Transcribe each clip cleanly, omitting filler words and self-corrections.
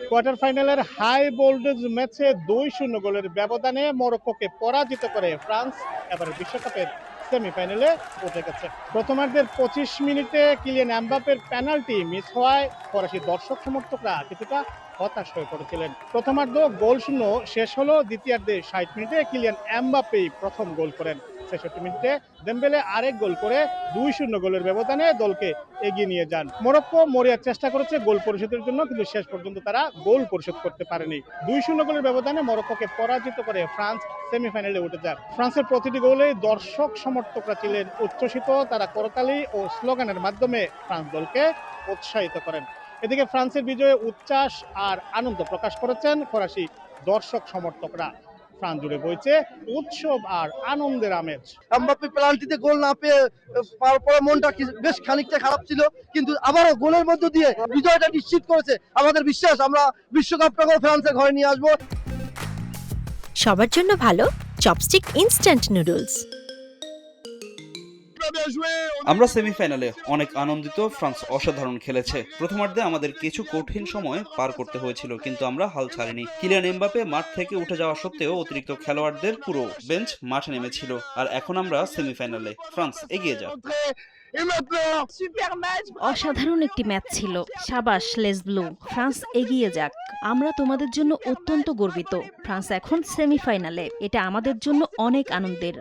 Quarter ফাইনালের high voltage ম্যাচে 2-0 গোলের ব্যবধানে মরক্কোকে পরাজিত করে ফ্রান্স এবার বিশ্বকাপের সেমিফাইনালে উঠে গেছে। প্রথমার্ধের 25 মিনিটে কিলিয়ান এমবাপ্পের পেনাল্টি মিস হওয়ায় ফরাসি দর্শক সমর্থকরা কিছুটা হতাশ হয়ে পড়েছিলেন। প্রথমার্ধ গোল শূন্য শেষ হলো, দ্বিতীয়ার্ধে 60 মিনিটে কিলিয়ান এমবাপ্পেই প্রথম গোল করেন। 66 মিনিটে দেমবেলে আরেক গোল করে 2-0 গোলের ব্যবধানে দলকে এগিয়ে নিয়ে যান। মরক্কো মরিয়ার চেষ্টা করেছে গোল পরিশোধের জন্য, কিন্তু শেষ পর্যন্ত তারা গোল পরিশোধ করতে পারেনি। 2-0 গোলের ব্যবধানে মরক্কোকে পরাজিত করে ফ্রান্স সেমিফাইনালে উঠে যায়। ফ্রান্সের প্রতিটি গোলে দর্শক সমর্থকরা ছিলেন উচ্ছ্বসিত। তারা করতালি ও স্লোগানের মাধ্যমে ফ্রান্স দলকে উৎসাহিত করেন। এদিকে ফ্রান্সের বিজয়ে উচ্ছ্বাস আর আনন্দ প্রকাশ করেছেন ফরাসি দর্শক সমর্থকরা। ফ্রান্স জুড়ে বইছে উৎসব আর আনন্দের আমেজ। এমবাপ্পে পেনাল্টিতে গোল না পেয়ে পাওয়ার পরে মনটা বেশ খানিকটা খারাপ ছিল, কিন্তু আবারও গোলের মধ্য দিয়ে বিজয়টা নিশ্চিত করেছে। আমাদের বিশ্বাস আমরা বিশ্বকাপটাকেও ফ্রান্সের ঘরে নিয়ে আসবো। সবার জন্য ভালো চপস্টিক ইনস্ট্যান্ট নুডলস। আমরা সেমিফাইনালে অনেক আনন্দিত। ফ্রান্স অসাধারণ খেলেছে। প্রথমার্ধে আমাদের কিছু কঠিন সময় পার করতে হয়েছিল, কিন্তু আমরা হাল ছাড়িনি। কিলিয়ান এমবাপ্পে মাঠ থেকে উঠে যাওয়া সত্ত্বেও অতিরিক্ত খেলোয়াড়দের পুরো বেঞ্চ মাঠে নেমেছিল। আর এখন আমরা সেমিফাইনালে, ফ্রান্স এগিয়ে যাক। অসাধারণ একটি ম্যাচ ছিল। সাবাশ লেস ব্লু, ফ্রান্স এগিয়ে যাক। আমরা তোমাদের জন্য অত্যন্ত গর্বিত। ফ্রান্স এখন সেমিফাইনালে, এটা আমাদের জন্য অনেক আনন্দের।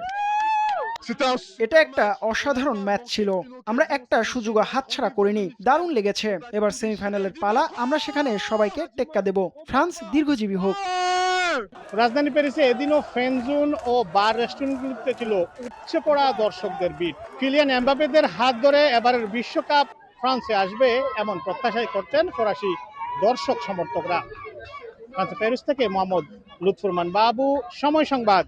এটা একটা অসাধারণ ম্যাচ ছিল। আমরা একটা সুযোগ হাতছাড়া করিনি। দারুণ লেগেছে। এবার সেমিফাইনালের পালা, আমরা সেখানে সবাইকে টেক্কা দেব। ফ্রান্স দীর্ঘজীবী হোক। রাজধানী প্যারিসে এদিনও ফ্যান জোন ও বার রেস্টুরেন্টগুলিতে ছিল উপচে পড়া দর্শকদের ভিড়। কিলিয়ান এমবাপ্পেদের হাত ধরে এবারের বিশ্বকাপ ফ্রান্সে আসবে এমন প্রত্যাশাই করতেন ফরাসি দর্শক সমর্থকরা। ফ্রান্সের প্যারিস থেকে মোহাম্মদ লুৎফুর রহমান বাবু, সময় সংবাদ।